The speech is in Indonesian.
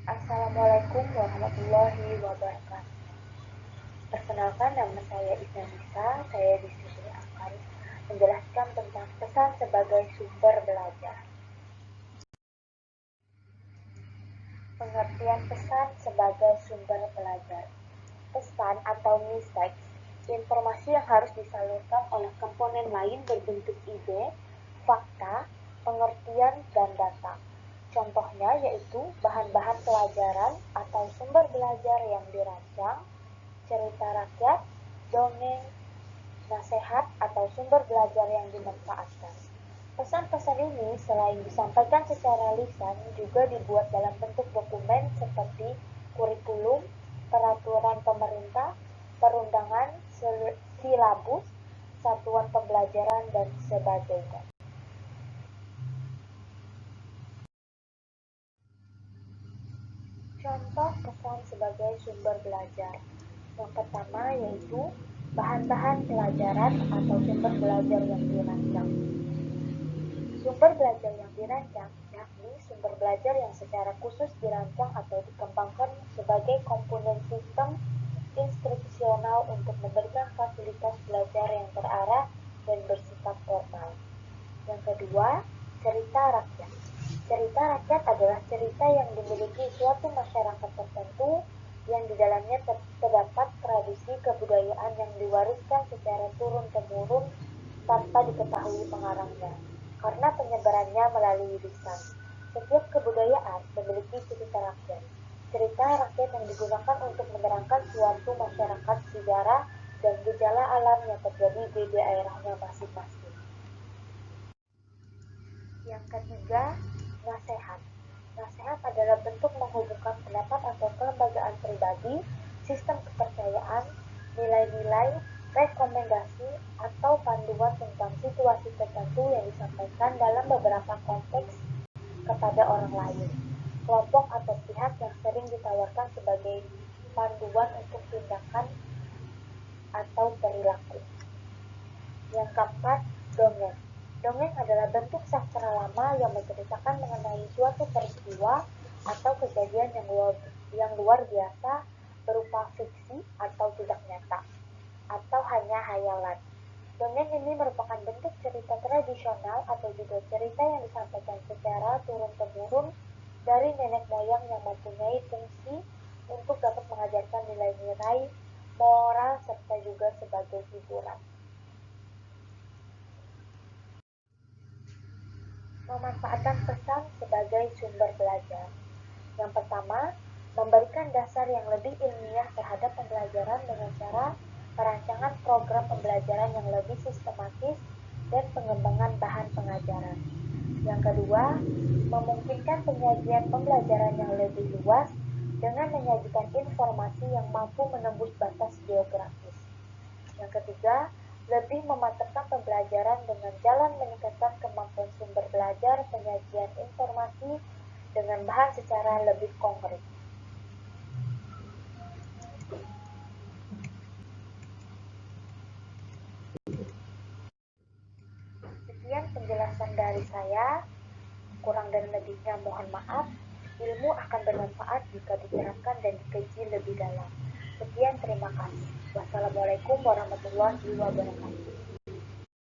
Assalamualaikum warahmatullahi wabarakatuh. Perkenalkan, nama saya Isnanisa. Saya di sini akan menjelaskan tentang pesan sebagai sumber belajar. Pengertian pesan sebagai sumber belajar. Pesan atau message, informasi yang harus disalurkan oleh komponen lain berbentuk ide, fakta, pengertian, dan data. Contohnya yaitu bahan-bahan pelajaran atau sumber belajar yang dirancang, cerita rakyat, dongeng, nasihat, atau sumber belajar yang dimanfaatkan. Pesan-pesan ini selain disampaikan secara lisan juga dibuat dalam bentuk dokumen seperti kurikulum, peraturan pemerintah, perundangan, silabus, satuan pembelajaran, dan sebagainya. Contoh pesan sebagai sumber belajar. Yang pertama yaitu bahan-bahan pelajaran atau sumber belajar yang dirancang. Sumber belajar yang dirancang yakni sumber belajar yang secara khusus dirancang atau dikembangkan sebagai komponen sistem instruksional untuk memberikan fasilitas belajar yang terarah dan bersifat formal. Yang kedua, cerita rakyat. Cerita rakyat adalah cerita yang dimiliki suatu masyarakat tertentu yang di dalamnya terdapat tradisi kebudayaan yang diwariskan secara turun-temurun tanpa diketahui pengarangnya, karena penyebarannya melalui lisan. Setiap kebudayaan memiliki cerita rakyat. Cerita rakyat yang digunakan untuk menerangkan suatu masyarakat, sejarah, dan gejala alam yang terjadi di daerahnya masing-masing. Yang ketiga, nasihat. Nasihat adalah bentuk menghubungkan pendapat atau kelembagaan pribadi, sistem kepercayaan, nilai-nilai, rekomendasi, atau panduan tentang situasi tertentu yang disampaikan dalam beberapa konteks kepada orang lain, kelompok atau pihak yang sering ditawarkan sebagai panduan untuk tindakan atau perilaku. Yang keempat, dongeng. Dongeng adalah bentuk sastra lama yang menceritakan mengenai suatu peristiwa atau kejadian yang luar biasa berupa fiksi atau tidak nyata, atau hanya hayalan. Dongeng ini merupakan bentuk cerita tradisional atau juga cerita yang disampaikan secara turun-temurun dari nenek moyang yang mempunyai fungsi untuk dapat mengajarkan nilai-nilai moral serta juga sebagai hiburan. Pemanfaatan pesan sebagai sumber belajar. Yang pertama, memberikan dasar yang lebih ilmiah terhadap pembelajaran dengan cara perancangan program pembelajaran yang lebih sistematis dan pengembangan bahan pengajaran. Yang kedua, memungkinkan penyajian pembelajaran yang lebih luas dengan menyajikan informasi yang mampu menembus batas geografis. Yang ketiga, lebih memantapkan pembelajaran dengan jalan meningkatkan kemampuan sumber belajar, penyajian informasi dengan bahan secara lebih konkret. Sekian penjelasan dari saya, kurang dan lebihnya mohon maaf. Ilmu akan bermanfaat jika diterapkan dan dikaji lebih dalam. Sekian, terima kasih. Wassalamualaikum warahmatullahi wabarakatuh.